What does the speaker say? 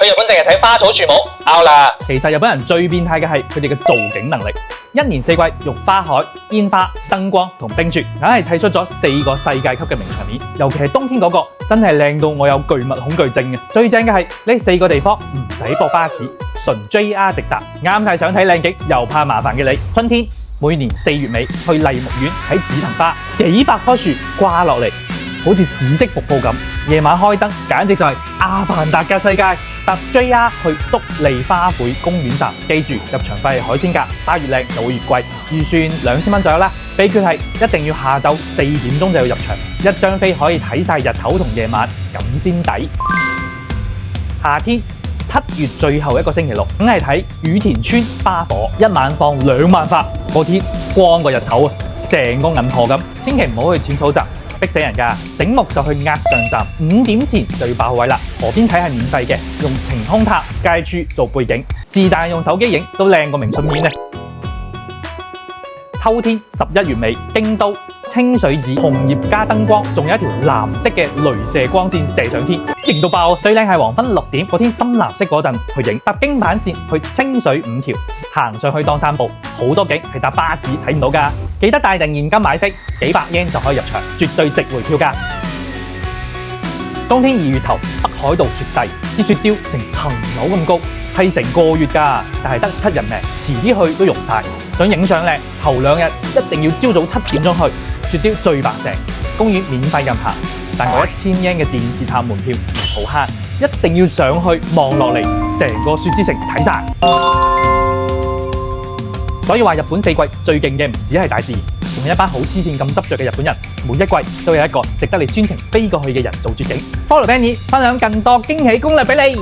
去日本淨係睇花草樹木 out 啦。其實日本人最變態嘅係佢哋嘅造景能力，一年四季用花海、煙花、燈光同冰雪，硬係砌出咗4個世界級嘅名場面。尤其係冬天嗰個，真係靚到我有巨物恐懼症嘅。最正嘅係呢4個地方唔使駁巴士，純 JR 直達，啱晒想睇靚景又怕麻煩嘅你。春天每年4月尾去麗木園睇紫藤花，幾百棵樹掛落嚟，好似紫色瀑布咁。夜晚開燈，簡直就係阿凡達嘅世界。搭 JR 去竹利花會公園站，記住入場費係海鮮價，花越靚就會越貴，預算2000蚊左右啦。秘訣係一定要下晝4點鐘就要入場，一張飛可以睇晒日頭同夜晚，咁先抵。夏天7月最後一個星期六，梗係睇羽田村花火，一晚放2萬發，個天光過日頭啊，成個銀河咁。千祈唔好去淺草站，逼死人㗎，醒目就去押上站，5點前就要爆位啦。河邊睇係免費嘅，用晴空塔 Sky Tree 做背景，是但用手機影都靚過明信片啊！秋天11月尾，京都清水寺紅葉加燈光，仲有一條藍色嘅雷射光線射上天，勁到爆！最靚係黃昏6點，嗰天深藍色嗰陣去影，搭京阪線去清水5條，行上去當散步，好多景係搭巴士睇唔到㗎。記得帶定現金買飛，幾百yen就可以入場，絕對值回票價。冬天2月頭，北海道雪祭，啲雪雕成層樓咁高，砌成個月㗎，但係得7人命，遲啲去都溶晒。想影相靚，頭2日一定要朝早7點鐘去，雪雕最白淨，公園免費任行，但嗰1000yen嘅電視塔門票好慳，一定要上去望落嚟，成個雪之城睇晒。所以話日本4季最勁嘅唔止係大自然，仲有一班好黐線咁執着嘅日本人，每一季都有一個值得你專程飛過去嘅人做絕景。Follow Benny 分享更多驚喜攻略俾你。